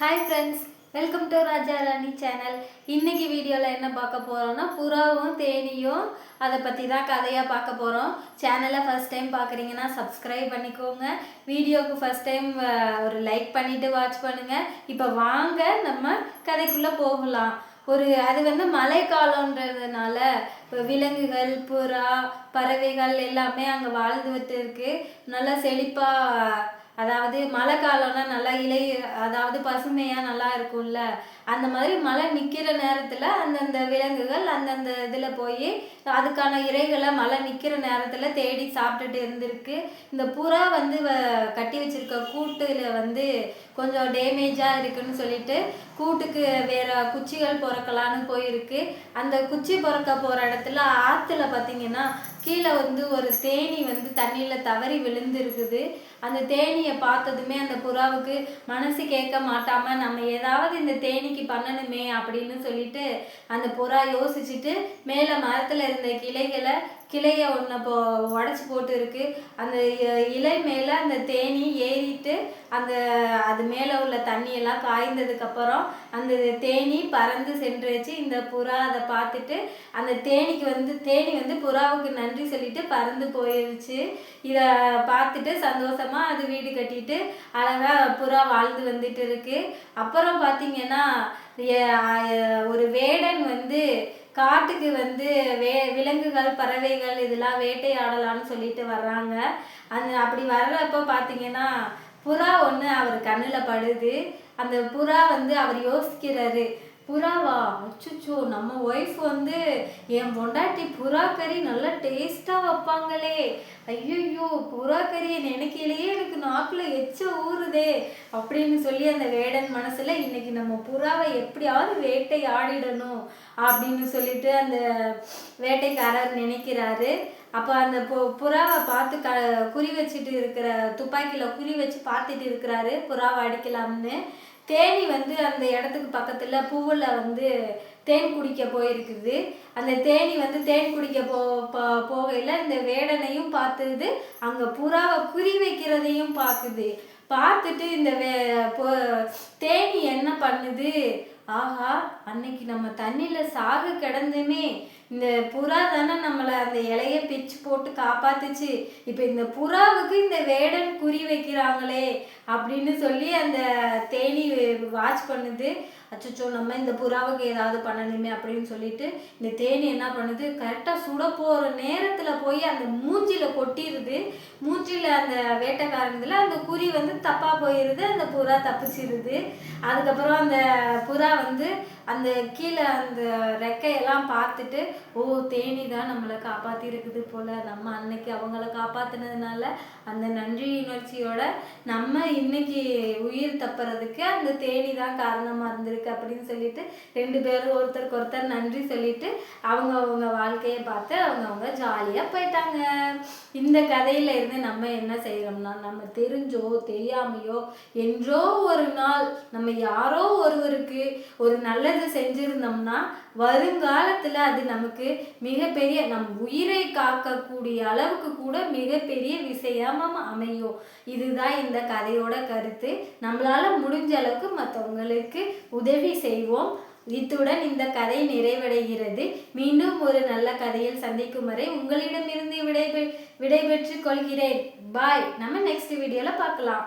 Hi friends, welcome to Raja Rani channel. இன்னைக்கு வீடியோவில் என்ன பார்க்க போகிறோம்னா புறாவும் தேனியும் அதை பற்றி தான் கதையாக பார்க்க போகிறோம். சேனலை ஃபஸ்ட் டைம் பார்க்குறீங்கன்னா சப்ஸ்கிரைப் பண்ணிக்கோங்க. வீடியோவுக்கு ஃபஸ்ட் டைம் ஒரு லைக் பண்ணிவிட்டு வாட்ச் பண்ணுங்கள். இப்போ வாங்க நம்ம கதைக்குள்ளே போகலாம். அது மழைக்காலன்றதுனால விலங்குகள், புறா, பறவைகள் எல்லாமே அங்கே வாழ்ந்துட்டு இருக்கு. நல்லா செழிப்பாக, அதாவது மழை காலம்னா நல்லா அதாவது பசுமையாக நல்லா இருக்கும்ல. அந்த மாதிரி மழை நிற்கிற நேரத்தில் அந்தந்த விலங்குகள் அந்தந்த இதில் போய் அதுக்கான இறைகளை மழை நிற்கிற நேரத்தில் தேடி சாப்பிட்டுட்டு இருந்திருக்கு. இந்த புறா கட்டி வச்சிருக்க கூட்டில் கொஞ்சம் டேமேஜாக இருக்குன்னு சொல்லிட்டு கூட்டுக்கு வேறு குச்சிகள் பொறக்கலான்னு போயிருக்கு. அந்த குச்சி பொறக்க போகிற இடத்துல ஆற்றுல பார்த்திங்கன்னா கீழே ஒரு தேனி தண்ணியில் தவறி விழுந்துருக்குது. அந்த தேனியை பார்த்ததுமே அந்த புறாவுக்கு மனசு கேட்க மாட்டாமல் நம்ம ஏதாவது இந்த தேனிக்கு பண்ணணுமே அப்படின்னு சொல்லிட்டு அந்த புறா யோசிச்சுட்டு மேலே மரத்தில் இருந்த கிளையை ஒன்று உடச்சி போட்டு இருக்கு. அந்த இலை மேலே அந்த தேனி ஏறிட்டு அது மேலே உள்ள தண்ணியெல்லாம் காய்ந்ததுக்கப்புறம் அந்த தேனி பறந்து சென்றுச்சு. இந்த புறா அதை பார்த்துட்டு அந்த தேனி புறாவுக்கு நன்றி சொல்லிட்டு பறந்து போயிடுச்சு. இதை பார்த்துட்டு சந்தோஷமாக அது வீடு கட்டிட்டு அழகாக புறா வாழ்ந்து வந்துட்டு இருக்கு. அப்புறம் பார்த்திங்கன்னா ஒரு வேடன் காட்டுக்கு விலங்குகள், பறவைகள் இதெல்லாம் வேட்டையாடலான்னு சொல்லிட்டு வர்றாங்க. அப்படி வர்றப்போ பார்த்தீங்கன்னா புறா ஒன்று அவர் கண்ணில் படுது. அந்த புறா அவர் யோசிக்கிறாரு, புறாவா, அச்சுச்சோ நம்ம ஒய்ஃப் என் பொண்டாட்டி புறா கறி நல்லா டேஸ்ட்டாக வைப்பாங்களே, ஐயோ புறா கறியை நினைக்கலையே எனக்கு நாக்கில் எச்ச ஊறுதே அப்படின்னு சொல்லி அந்த வேடன் மனசில் இன்னைக்கு நம்ம புறாவை எப்படியாவது வேட்டை ஆடிடணும் அப்படின்னு சொல்லிட்டு அந்த வேட்டைக்காரர் நினைக்கிறாரு. அப்போ அந்த புறாவை பார்த்து குறி வச்சுட்டு இருக்கிற துப்பாக்கியில் குறி வச்சு பார்த்துட்டு இருக்கிறாரு புறாவை அடிக்கலாம்னு. தேனி அந்த இடத்துக்கு பக்கத்தில் பூவில் தேன் குடிக்க போயிருக்குது. அந்த தேனி தேன் குடிக்க போகையில் இந்த வேடனையும் பார்த்துது, அங்கே புறாவை குறி வைக்கிறதையும் பார்த்துட்டு இந்த தேனி என்ன பண்ணுது, ஆஹா அன்னைக்கு நம்ம தண்ணியில் சாக கிடந்துமே இந்த புறா தானே நம்மளை அந்த இலையை பிச்சு போட்டு காப்பாத்துச்சு, இப்போ இந்த புறாவுக்கு இந்த வேடன் குறி வைக்கிறாங்களே அப்படின்னு சொல்லி அந்த தேனி வாட்ச் பண்ணுது. அச்சோ நம்ம இந்த புறாவுக்கு ஏதாவது பண்ணணுமே அப்படின்னு சொல்லிட்டு இந்த தேனி என்ன பண்ணுது, கரெக்டாக சுட போகிற நேரத்தில் போய் அந்த மூஞ்சியில் கொட்டிடுது. மூஞ்சியில் அந்த வேட்டைக்காரங்கத்தில் அந்த குறி தப்பாக போயிடுது. அந்த புறா தப்பிச்சிருது. அதுக்கப்புறம் அந்த புறா அந்த கீழே அந்த ரெக்கையெல்லாம் பார்த்துட்டு, ஓ தேனி தான் நம்மளை காப்பாற்றி இருக்குது போல், நம்ம அன்னைக்கு அவங்கள காப்பாற்றினதுனால அந்த நன்றி உணர்ச்சியோட நம்ம இன்னைக்கு உயிர் தப்புறதுக்கு அந்த தேனி தான் காரணமாக இருந்திருக்கு அப்படின்னு சொல்லிட்டு ரெண்டு பேரும் ஒருத்தருக்கு ஒருத்தர் நன்றி சொல்லிட்டு அவங்க வாழ்க்கையை பார்த்து அவங்க ஜாலியாக போயிட்டாங்க. இந்த கதையில இருந்து நம்ம என்ன செய்யறோம்னா, நம்ம தெரிஞ்சோ தெரியாமையோ என்றோ ஒரு நாள் நம்ம யாரோ ஒருவருக்கு ஒரு நல்லது செஞ்சிருந்தோம்னா வருங்காலத்துல அது நமக்கு மிகப்பெரிய நம் உயிரை காக்கக்கூடிய அளவுக்கு கூட மிகப்பெரிய விஷயமா அமையும். இதுதான் இந்த கதையோட கருத்து. நம்மளால முடிஞ்ச அளவுக்கு மற்றவங்களுக்கு உதவி செய்வோம். இத்துடன் இந்த கதை நிறைவடைகிறது. மீண்டும் ஒரு நல்ல கதையில் சந்திக்கும் வரை உங்களிடமிருந்து விடைபெற்றுக் கொள்கிறேன். பாய். நம்ம நெக்ஸ்ட் வீடியோல பார்க்கலாம்.